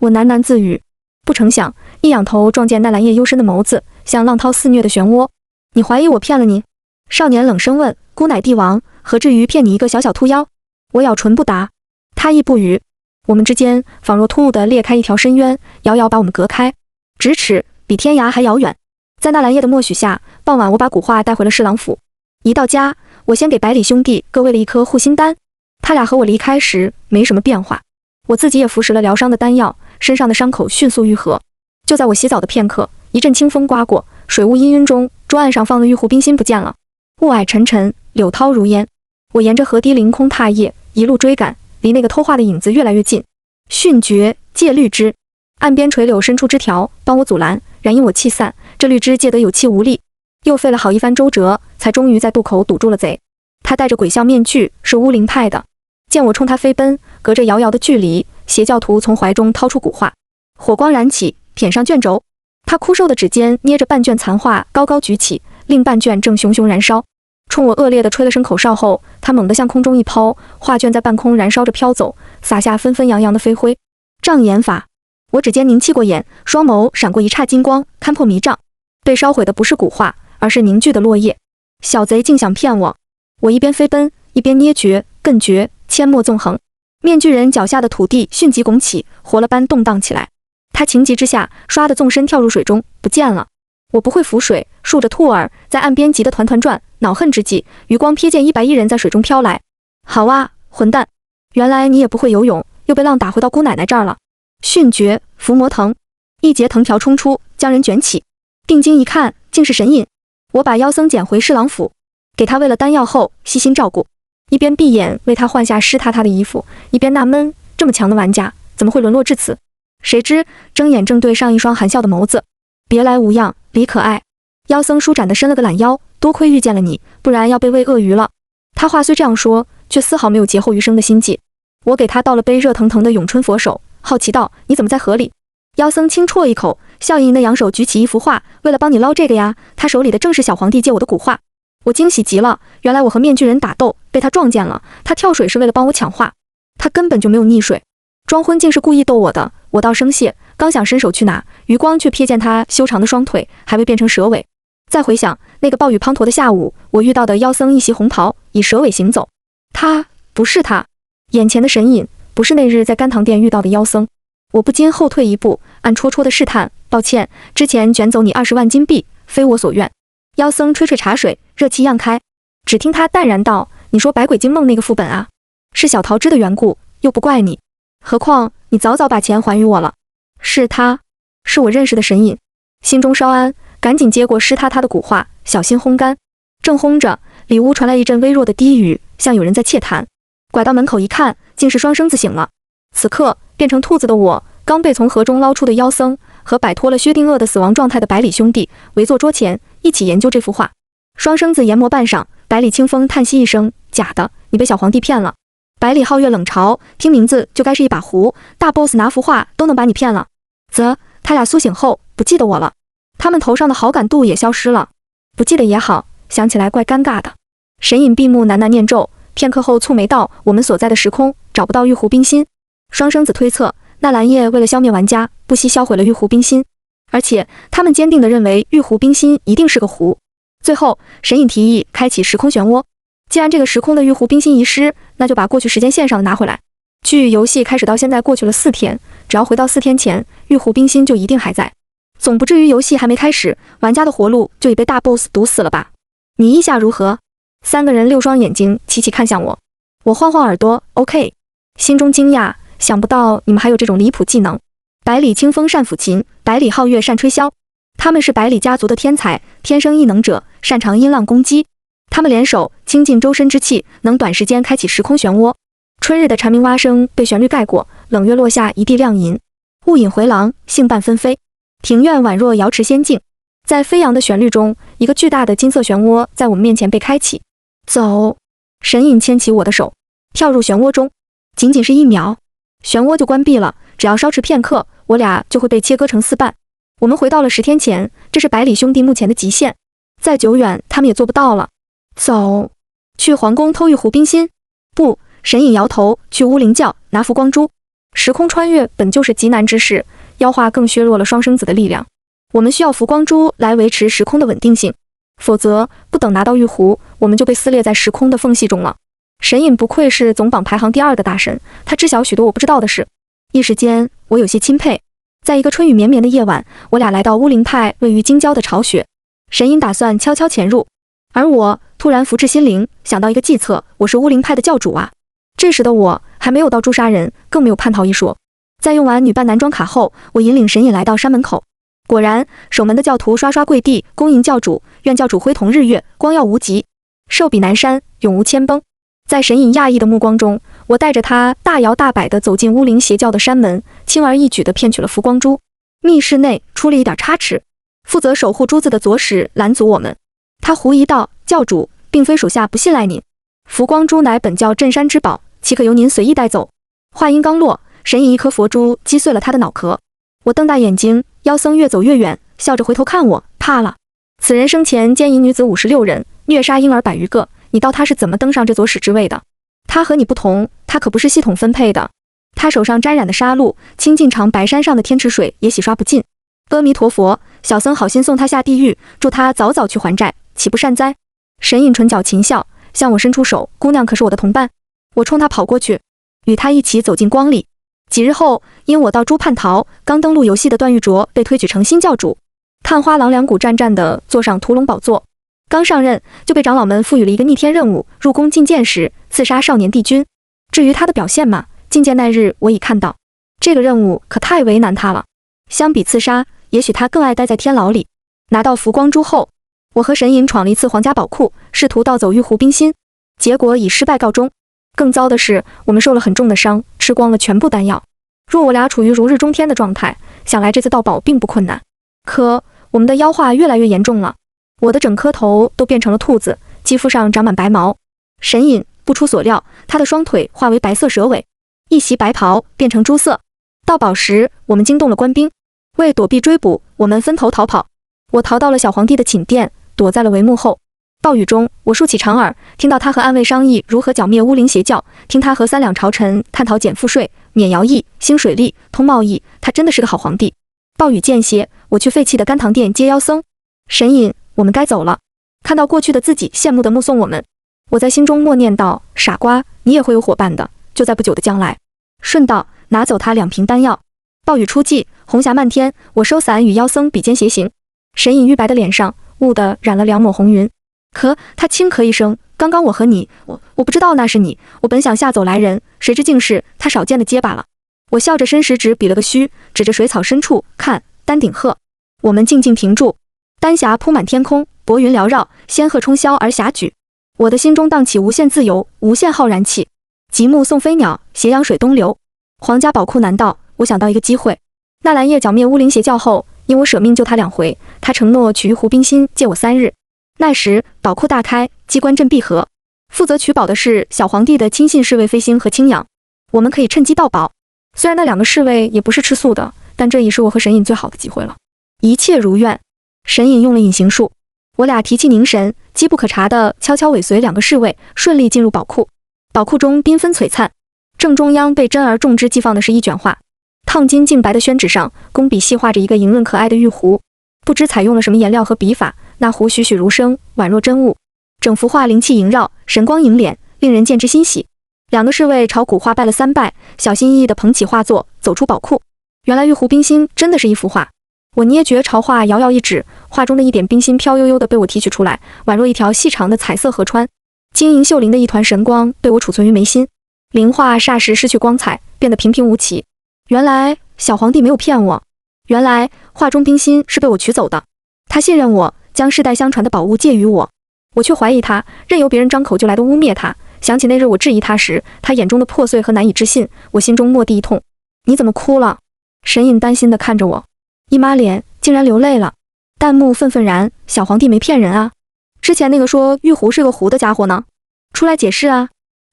我喃喃自语。不成想，一仰头撞见纳兰叶幽深的眸子，像浪涛肆虐的漩涡。你怀疑我骗了你？少年冷声问。姑乃帝王，何至于骗你一个小小兔妖？我咬唇不答。他亦不语。我们之间仿若突兀地裂开一条深渊，遥遥把我们隔开，咫尺比天涯还遥远。在纳兰叶的默许下，傍晚我把古画带回了侍郎府。一到家，我先给百里兄弟各喂了一颗护心丹。他俩和我离开时没什么变化，我自己也服食了疗伤的丹药，身上的伤口迅速愈合。就在我洗澡的片刻，一阵清风刮过，水雾氤氲中，桌案上放的玉壶冰心不见了。雾霭沉沉，柳涛如烟。我沿着河堤凌空踏叶，一路追赶，离那个偷画的影子越来越近。迅诀，借绿枝。岸边垂柳伸出枝条，帮我阻拦，然因我气散，这绿枝借得有气无力。又费了好一番周折，才终于在渡口堵住了贼。他戴着鬼笑面具，是巫灵派的。见我冲他飞奔，隔着遥遥的距离，邪教徒从怀中掏出古画，火光燃起，舔上卷轴。他枯瘦的指尖捏着半卷残画，高高举起，另半卷正熊熊燃烧。冲我恶劣地吹了声口哨后，他猛地向空中一抛，画卷在半空燃烧着飘走，洒下纷纷扬扬的飞灰。障眼法。我指尖凝气过眼，双眸闪过一刹金光，勘破迷障。被烧毁的不是古画，而是凝聚的落叶。小贼竟想骗我！我一边飞奔，一边捏诀、艮诀，阡陌纵横。面具人脚下的土地迅即拱起，活了般动荡起来。他情急之下，唰的纵身跳入水中，不见了。我不会浮水，竖着兔耳，在岸边急得团团转，恼恨之际，余光瞥见110人在水中飘来。好啊，混蛋！原来你也不会游泳，又被浪打回到姑奶奶这儿了。迅诀，伏魔藤，一截藤条冲出，将人卷起。定睛一看，竟是神隐。我把妖僧捡回侍郎府，给他喂了丹药后，悉心照顾，一边闭眼为他换下湿塌塌的衣服，一边纳闷，这么强的玩家，怎么会沦落至此？谁知睁眼正对上一双含笑的眸子。别来无恙，李可爱。妖僧舒展地伸了个懒腰，多亏遇见了你，不然要被喂鳄鱼了。他话虽这样说，却丝毫没有劫后余生的心计。我给他倒了杯热腾腾的咏春佛手，好奇道：你怎么在河里？妖僧轻啜一口，笑盈盈的扬手举起一幅画，为了帮你捞这个呀。他手里的正是小皇帝借我的古画。我惊喜极了，原来我和面具人打斗被他撞见了，他跳水是为了帮我抢画，他根本就没有溺水。装昏竟是故意逗我的，我倒生谢，刚想伸手去拿，余光却瞥见他修长的双腿还未变成蛇尾。再回想那个暴雨滂沱的下午，我遇到的妖僧一袭红袍，以蛇尾行走。他不是他，眼前的神隐不是那日在甘棠殿遇到的妖僧。我不禁后退一步，暗戳戳的试探，抱歉，之前卷走你20万金币，非我所愿。妖僧吹吹茶水，热气漾开。只听他淡然道：你说百鬼惊梦那个副本啊，是小桃枝的缘故，又不怪你。何况你早早把钱还予我了。是他，是我认识的神隐。心中稍安，赶紧接过湿塌塌的古画，小心烘干。正烘着，里屋传来一阵微弱的低语，像有人在窃谈。拐到门口一看，竟是双生子醒了。此刻变成兔子的我，刚被从河中捞出的妖僧和摆脱了薛定谔的死亡状态的百里兄弟围坐桌前，一起研究这幅画。双生子研磨半晌，百里清风叹息一声：假的，你被小皇帝骗了。百里皓月冷嘲：听名字就该是一把壶，大 boss 拿幅画都能把你骗了。则他俩苏醒后不记得我了，他们头上的好感度也消失了。不记得也好，想起来怪尴尬的。神隐闭目喃喃念咒，片刻后蹙眉道：我们所在的时空找不到玉壶冰心。双生子推测，纳兰叶为了消灭玩家，不惜销毁了玉壶冰心，而且他们坚定地认为玉壶冰心一定是个壶。最后神隐提议开启时空漩涡，既然这个时空的玉壶冰心遗失，那就把过去时间线上的拿回来。距游戏开始到现在过去了4天，只要回到4天前，玉壶冰心就一定还在。总不至于游戏还没开始，玩家的活路就已被大 boss 堵死了吧？你意下如何？3个人6双眼睛齐齐看向我，我晃晃耳朵 ，OK， 心中惊讶，想不到你们还有这种离谱技能。百里清风善抚琴，百里皓月善吹箫，他们是百里家族的天才，天生异能者，擅长音浪攻击。他们联手，倾尽周身之气，能短时间开启时空漩涡。春日的蝉鸣蛙声被旋律盖过，冷月落下一地亮银，雾隐回廊，杏瓣纷飞，庭院宛若瑶池仙境。在飞扬的旋律中，一个巨大的金色漩涡在我们面前被开启。走！神隐牵起我的手，跳入漩涡中，仅仅是1秒，漩涡就关闭了。只要稍迟片刻，我俩就会被切割成4半。我们回到了10天前，这是百里兄弟目前的极限，再久远他们也做不到了。走！去皇宫偷玉壶冰心？不，神隐摇头，去巫灵教拿浮光珠。时空穿越本就是极难之事，妖化更削弱了双生子的力量。我们需要浮光珠来维持时空的稳定性，否则不等拿到玉壶，我们就被撕裂在时空的缝隙中了。神隐不愧是总榜排行第2的大神，他知晓许多我不知道的事。一时间，我有些钦佩。在一个春雨绵绵的夜晚，我俩来到巫灵派位于京郊的巢穴。神隐打算悄悄潜入，而我突然福至心灵，想到一个计策。我是巫灵派的教主啊！这时的我还没有到诛杀人，更没有叛逃一说。在用完女扮男装卡后，我引领神隐来到山门口。果然，守门的教徒刷刷跪地，恭迎教主，愿教主辉瞳日月，光耀无极，寿比南山，永无谦崩。在神隐讶异的目光中，我带着他大摇大摆地走进巫灵邪教的山门，轻而易举地骗取了浮光珠。密室内出了一点差池，负责守护珠子的左使拦阻我们。他狐疑道：“教主，并非属下不信赖您，浮光珠乃本教镇山之宝，岂可由您随意带走？”话音刚落，神隐一颗佛珠击碎了他的脑壳。我瞪大眼睛，妖僧越走越远，笑着回头看我，怕了。此人生前奸淫女子56人，虐杀婴儿100余个，你道他是怎么登上这左使之位的？他和你不同，他可不是系统分配的。他手上沾染的杀戮，清净长白山上的天池水也洗刷不尽。阿弥陀佛，小僧好心送他下地狱，祝他早早去还债，岂不善哉？神隐唇角噙笑，向我伸出手，姑娘可是我的同伴。我冲他跑过去，与他一起走进光里。几日后，因我到猪叛逃，刚登陆游戏的段玉卓被推举成新教主。探花郎两股战战地坐上屠龙宝座，刚上任就被长老们赋予了一个逆天任务，入宫觐见时刺杀少年帝君。至于他的表现嘛，觐见那日我已看到，这个任务可太为难他了。相比刺杀，也许他更爱待在天牢里。拿到浮光珠后，我和神隐闯了一次皇家宝库，试图盗走玉壶冰心，结果以失败告终。更糟的是，我们受了很重的伤，吃光了全部丹药。若我俩处于如日中天的状态，想来这次盗宝并不困难。可我们的妖化越来越严重了，我的整颗头都变成了兔子，肌肤上长满白毛。神隐不出所料，他的双腿化为白色蛇尾，一袭白袍变成朱色。盗宝时，我们惊动了官兵，为躲避追捕，我们分头逃跑。我逃到了小皇帝的寝殿，躲在了帷幕后。暴雨中，我竖起长耳，听到他和暗卫商议如何剿灭巫灵邪教，听他和3两朝臣探讨减赋税、免徭役、兴水利、通贸易，他真的是个好皇帝。暴雨间歇，我去废弃的甘棠殿接妖僧。神隐，我们该走了。看到过去的自己羡慕地目送我们，我在心中默念道：傻瓜，你也会有伙伴的，就在不久的将来。顺道拿走他2瓶丹药。暴雨初霁，红霞漫天，我收伞与妖僧比肩斜行。神隐玉白的脸上兀地染了2抹红云。可他轻咳一声，刚刚我和你，我不知道那是你，我本想吓走来人，谁知竟是他少见的结巴了。我笑着伸食指比了个虚，指着水草深处，看，丹顶鹤。我们静静停住，丹霞铺满天空，薄云缭绕，仙鹤冲霄而霞举。我的心中荡起无限自由，无限浩然气。极目送飞鸟，斜阳水东流。皇家宝库难道？我想到一个机会。纳兰叶剿灭巫灵邪教后，因我舍命救他2回，他承诺取玉壶冰心借我3日。那时宝库大开，机关阵闭合，负责取宝的是小皇帝的亲信侍卫飞星和青阳，我们可以趁机盗宝。虽然那2个侍卫也不是吃素的，但这已是我和神隐最好的机会了。一切如愿。神隐用了隐形术，我俩提气凝神，机不可察地悄悄尾随2个侍卫，顺利进入宝库。宝库中缤纷璀璨，正中央被珍而重之寄放的是一卷画，烫金净白的宣纸上，工笔细画着一个莹润可爱的玉壶，不知采用了什么颜料和笔法，那壶栩栩如生，宛若真物。整幅画灵气萦绕，神光盈敛，令人见之欣喜。2个侍卫朝古画拜了3拜，小心翼翼地捧起画作，走出宝库。原来玉壶冰心真的是一幅画。我捏诀朝画摇摇一指，画中的一点冰心飘悠悠地被我提取出来，宛若一条细长的彩色河川。晶莹秀灵的一团神光被我储存于眉心，灵画霎时失去光彩，变得平平无奇。原来小皇帝没有骗我，原来画中冰心是被我取走的。他信任我，将世代相传的宝物借予我，我却怀疑他，任由别人张口就来的污蔑他。想起那日我质疑他时，他眼中的破碎和难以置信，我心中蓦地一痛。你怎么哭了？神隐担心地看着我，一抹脸竟然流泪了。弹幕愤愤然，小皇帝没骗人啊！之前那个说玉壶是个壶的家伙呢？出来解释啊！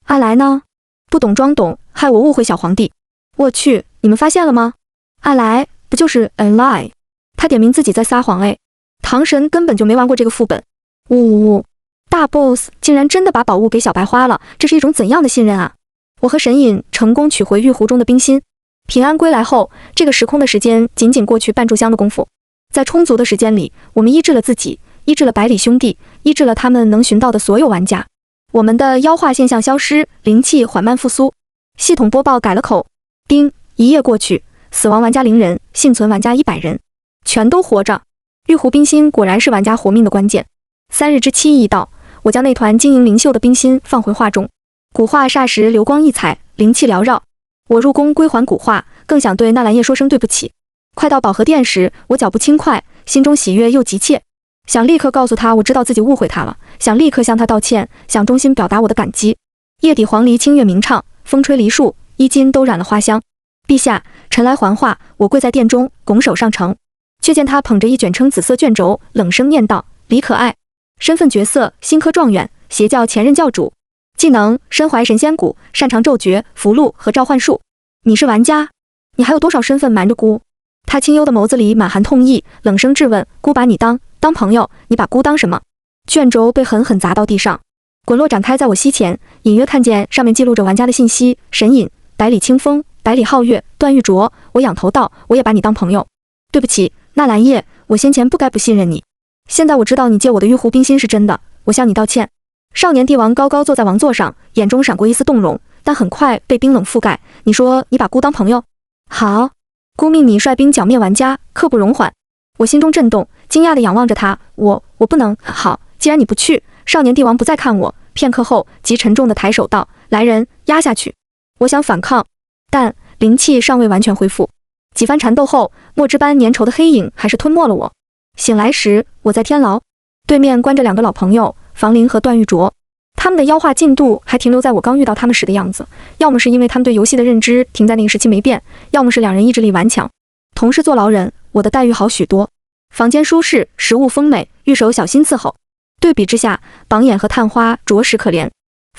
阿来呢？不懂装懂，害我误会小皇帝。我去，你们发现了吗？阿来不就是 a lie？ 他点名自己在撒谎哎！唐神根本就没玩过这个副本。呜呜呜！大 boss 竟然真的把宝物给小白花了，这是一种怎样的信任啊！我和神隐成功取回玉壶中的冰心。平安归来后，这个时空的时间仅仅过去半炷香的功夫。在充足的时间里，我们医治了自己，医治了百里兄弟，医治了他们能寻到的所有玩家。我们的妖化现象消失，灵气缓慢复苏。系统播报改了口。叮，一夜过去，死亡玩家0人，幸存玩家100人，全都活着。玉壶冰心果然是玩家活命的关键。3日之期已到，我将那团晶莹灵秀的冰心放回画中，古画霎时流光溢彩，灵气缭绕。我入宫归还古画，更想对纳兰叶说声对不起。快到宝盒殿时，我脚步轻快，心中喜悦又急切，想立刻告诉他我知道自己误会他了，想立刻向他道歉，想衷心表达我的感激。夜底黄鹂清越鸣唱，风吹梨树，衣襟都染了花香。陛下，臣来还话。我跪在殿中，拱手上呈，却见他捧着一卷称紫色卷轴，冷声念道：李可爱，身份角色新科状元，邪教前任教主，技能身怀神仙骨，擅长咒诀、符箓和召唤术。你是玩家？你还有多少身份瞒着姑？他清幽的眸子里满含痛意，冷声质问：姑把你当朋友，你把姑当什么？卷轴被狠狠砸到地上，滚落展开在我膝前，隐约看见上面记录着玩家的信息：神隐、百里清风、百里皓月、段玉琢。我仰头道：我也把你当朋友。对不起，纳兰叶，我先前不该不信任你。现在我知道你借我的玉壶冰心是真的，我向你道歉。少年帝王高高坐在王座上，眼中闪过一丝动容，但很快被冰冷覆盖。你说你把姑当朋友？好，姑命你率兵剿灭玩家，刻不容缓。我心中震动，惊讶地仰望着他。我不能。好，既然你不去，少年帝王不再看我。片刻后，极沉重地抬手道：来人，压下去。我想反抗，但灵气尚未完全恢复。几番缠斗后，墨汁般粘稠的黑影还是吞没了我。醒来时，我在天牢，对面关着2个老朋友房林和段玉琢。他们的妖化进度还停留在我刚遇到他们时的样子，要么是因为他们对游戏的认知停在那个时期没变，要么是2人意志力顽强。同是坐牢人，我的待遇好许多，房间舒适，食物丰美，御手小心伺候。对比之下，榜眼和探花着实可怜。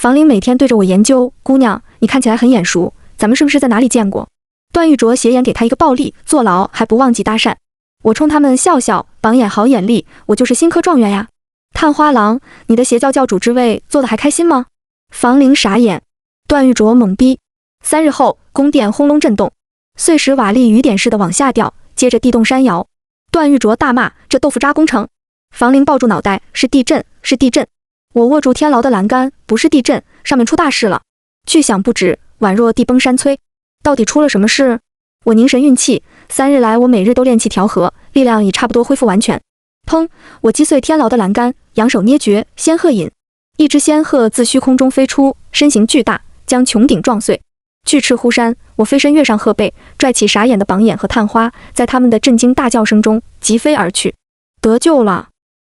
房林每天对着我研究：姑娘，你看起来很眼熟，咱们是不是在哪里见过？段玉琢斜眼给他一个暴力，坐牢还不忘记搭讪。我冲他们笑笑，榜眼好眼力，我就是新科状元呀。探花郎，你的邪教教主之位做得还开心吗？房林傻眼，段玉琢懵逼。3日后，宫殿轰隆震动，碎石瓦砾雨点似的往下掉，接着地动山摇。段玉琢大骂：这豆腐渣工程！房林抱住脑袋：是地震，是地震！我握住天牢的栏杆：不是地震，上面出大事了！巨响不止，宛若地崩山摧。到底出了什么事？我凝神运气，3日来我每日都炼气调和，力量已差不多恢复完全。砰！我击碎天牢的栏杆，扬手捏诀，仙鹤引。一只仙鹤自虚空中飞出，身形巨大，将穹顶撞碎。巨翅忽扇，我飞身跃上鹤背，拽起傻眼的榜眼和探花，在他们的震惊大叫声中疾飞而去。得救了！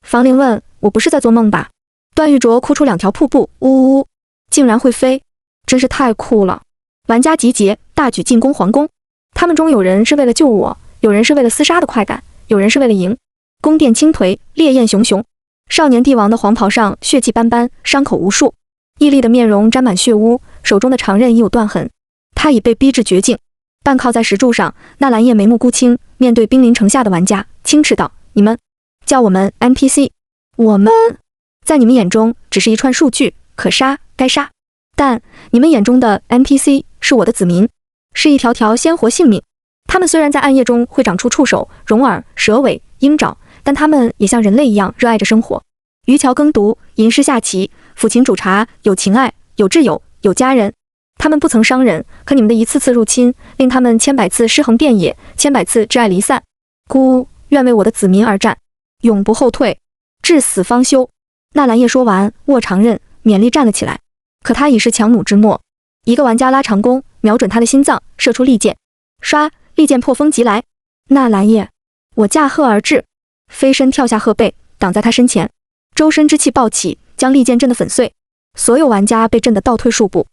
房林问：我不是在做梦吧？段玉琢哭出2条瀑布，呜呜呜，竟然会飞，真是太酷了！玩家集结，大举进攻皇宫。他们中有人是为了救我，有人是为了厮杀的快感，有人是为了赢。宫殿倾颓，烈焰熊熊。少年帝王的黄袍上血迹斑斑，伤口无数。屹立的面容沾满血污，手中的长刃已有断痕。他已被逼至绝境，半靠在石柱上。纳兰叶眉目孤清，面对兵临城下的玩家，轻斥道：你们叫我们 NPC， 我们在你们眼中只是一串数据，可杀该杀，但你们眼中的 NPC 是我的子民，是一条条鲜活性命。他们虽然在暗夜中会长出触手、绒耳、蛇尾、鹰爪，但他们也像人类一样热爱着生活。渔樵耕读，吟诗下棋，抚琴煮茶，有情爱，有挚友，有家人。他们不曾伤人，可你们的一次次入侵，令他们千百次尸横遍野，千百次挚爱离散。姑愿为我的子民而战，永不后退，至死方休。纳兰叶说完，握长刃，勉力站了起来。可他已是强弩之末，一个玩家拉长弓，瞄准他的心脏，射出利箭。唰，利箭破风疾来。纳兰叶，我驾鹤而至，飞身跳下鹤背，挡在他身前，周身之气暴起，将利箭震得粉碎。所有玩家被震得倒退数步。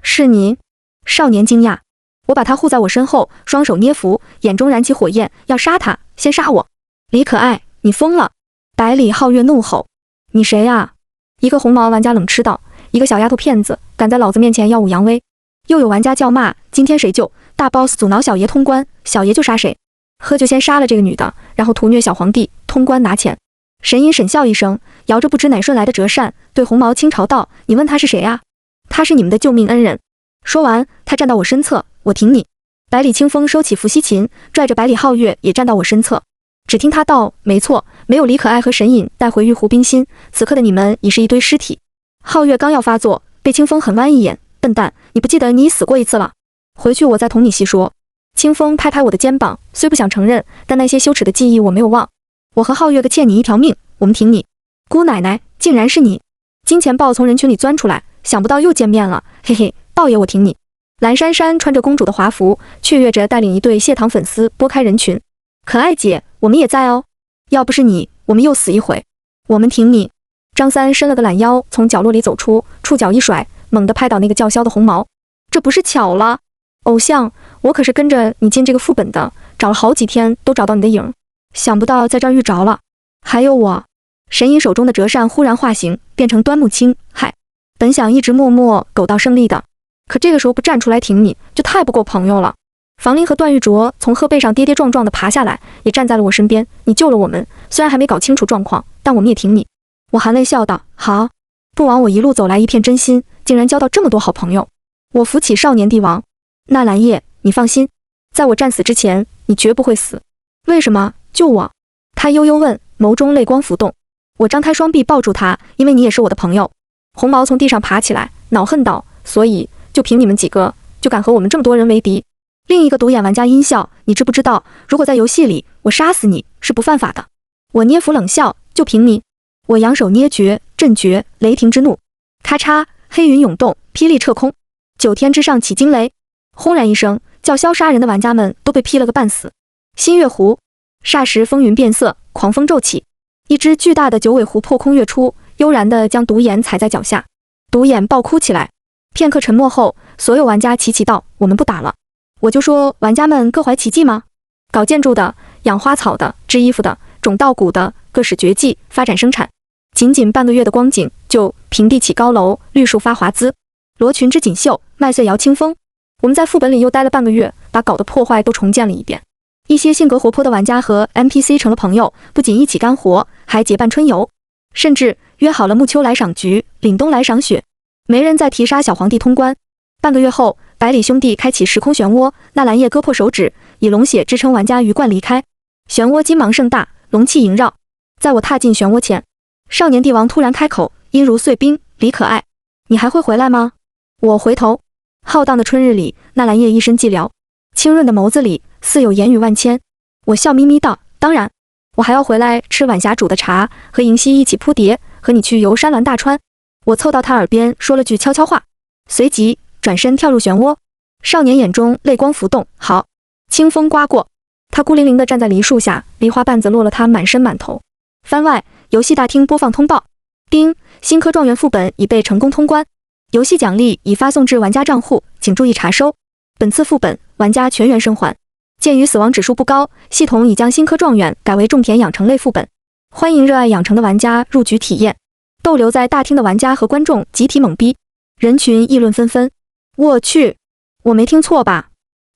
是你？少年惊讶。我把他护在我身后，双手捏扶，眼中燃起火焰，要杀他，先杀我。李可爱，你疯了！百里皓月怒吼。你谁呀？一个红毛玩家冷嗤道。一个小丫头片子，敢在老子面前耀武扬威。又有玩家叫骂，今天谁救？大 boss 阻挠小爷通关，小爷就杀谁。呵，就先杀了这个女的，然后屠虐小皇帝，通关拿钱。神隐沈笑一声，摇着不知哪顺来的折扇，对红毛倾巢道：你问他是谁啊？他是你们的救命恩人。说完，他站到我身侧，我挺你。百里清风收起伏羲琴，拽着百里皓月也站到我身侧。只听他道：没错，没有李可爱和神隐带回玉壶冰心，此刻的你们已是一堆尸体。皓月刚要发作，被清风狠剜一眼，笨蛋，你不记得你已死过一次了？回去我再同你细说。清风拍拍我的肩膀，虽不想承认，但那些羞耻的记忆我没有忘。我和皓月各欠你一条命，我们挺你。姑奶奶，竟然是你！金钱豹从人群里钻出来，想不到又见面了，嘿嘿，豹爷我挺你。蓝珊珊穿着公主的华服，雀跃着带领一队谢堂粉丝拨开人群。可爱姐，我们也在哦。要不是你，我们又死一回。我们挺你。张三伸了个懒腰，从角落里走出，触角一甩，猛地拍倒那个叫嚣的红毛。这不是巧了，偶像，我可是跟着你进这个副本的，找了好几天都找到你的影，想不到在这儿遇着了。还有我。神隐手中的折扇忽然化形，变成端木青。嗨，本想一直默默苟到胜利的，可这个时候不站出来挺你，就太不够朋友了。房林和段玉卓从鹤背上跌跌撞撞地爬下来，也站在了我身边。你救了我们，虽然还没搞清楚状况，但我们也挺你。我含泪笑道：好，不枉我一路走来一片真心，竟然交到这么多好朋友。我扶起少年帝王。纳兰叶，你放心，在我战死之前，你绝不会死。为什么？救我？他悠悠问，眸中泪光浮动。我张开双臂抱住他，因为你也是我的朋友。红毛从地上爬起来，恼恨道：所以就凭你们几个，就敢和我们这么多人为敌？另一个独眼玩家阴笑：你知不知道，如果在游戏里我杀死你是不犯法的？我捏斧冷笑：就凭你？我扬手捏诀，震诀，雷霆之怒。咔嚓，黑云涌动，霹雳彻空。9天之上起惊雷。轰然一声，叫嚣杀人的玩家们都被劈了个半死。新月湖，霎时风云变色，狂风骤起，一只巨大的九尾狐破空跃出，悠然地将独眼踩在脚下。独眼爆哭起来。片刻沉默后，所有玩家齐齐道：我们不打了。我就说玩家们各怀奇技吗？搞建筑的，养花草的，织衣服的，种稻谷的，各使绝技发展生产。仅仅半个月的光景，就平地起高楼，绿树发华姿，罗裙织锦绣，麦穗摇清风。我们在副本里又待了半个月，把搞的破坏都重建了一遍。一些性格活泼的玩家和 NPC 成了朋友，不仅一起干活，还结伴春游，甚至约好了暮秋来赏菊，凛冬来赏雪。没人再提杀小皇帝通关。半个月后，百里兄弟开启时空漩涡，纳兰叶割破手指，以龙血支撑玩家鱼贯离开。漩涡金芒盛大，龙气萦绕。在我踏进漩涡前，少年帝王突然开口，音如碎冰：李可爱，你还会回来吗？我回头。浩荡的春日里，纳兰叶一身寂寥，清润的眸子里似有言语万千。我笑眯眯道：当然，我还要回来吃晚霞煮的茶，和银溪一起扑蝶，和你去游山峦大川。我凑到他耳边说了句悄悄话，随即转身跳入漩涡。少年眼中泪光浮动。好。清风刮过，他孤零零地站在梨树下，梨花瓣子落了他满身满头。番外，游戏大厅播放通报：丁，新科状元副本已被成功通关，游戏奖励已发送至玩家账户，请注意查收。本次副本玩家全员生还。鉴于死亡指数不高，系统已将新科状元改为种田养成类副本，欢迎热爱养成的玩家入局体验。逗留在大厅的玩家和观众集体懵逼，人群议论纷纷。我去，我没听错吧？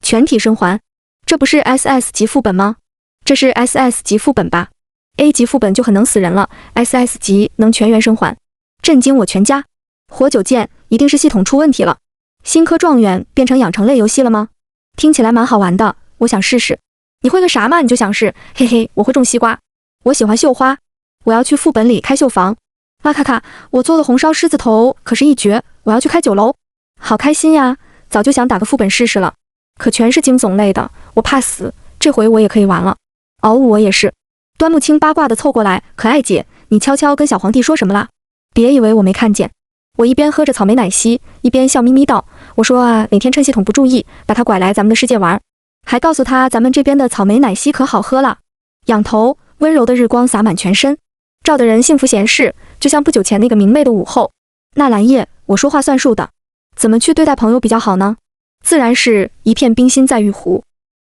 全体生还，这不是 SS 级副本吗？这是 SS 级副本吧？ A 级副本就很能死人了， SS 级能全员生还，震惊我全家。活久见，一定是系统出问题了。新科状元变成养成类游戏了吗？听起来蛮好玩的，我想试试。你会个啥嘛？你就想试？嘿嘿，我会种西瓜，我喜欢绣花，我要去副本里开绣房。哇咔咔，我做的红烧狮子头可是一绝，我要去开酒楼，好开心呀！早就想打个副本试试了，可全是惊悚类的，我怕死，这回我也可以玩了。嗷呜，我也是。端木青八卦地凑过来，可爱姐，你悄悄跟小皇帝说什么啦？别以为我没看见。我一边喝着草莓奶昔，一边笑眯眯道，我说啊，哪天趁系统不注意，把他拐来咱们的世界玩，还告诉他咱们这边的草莓奶昔可好喝了。仰头，温柔的日光洒满全身，照得人幸福闲适，就像不久前那个明媚的午后。纳兰叶，我说话算数的，怎么去对待朋友比较好呢？自然是一片冰心在玉壶。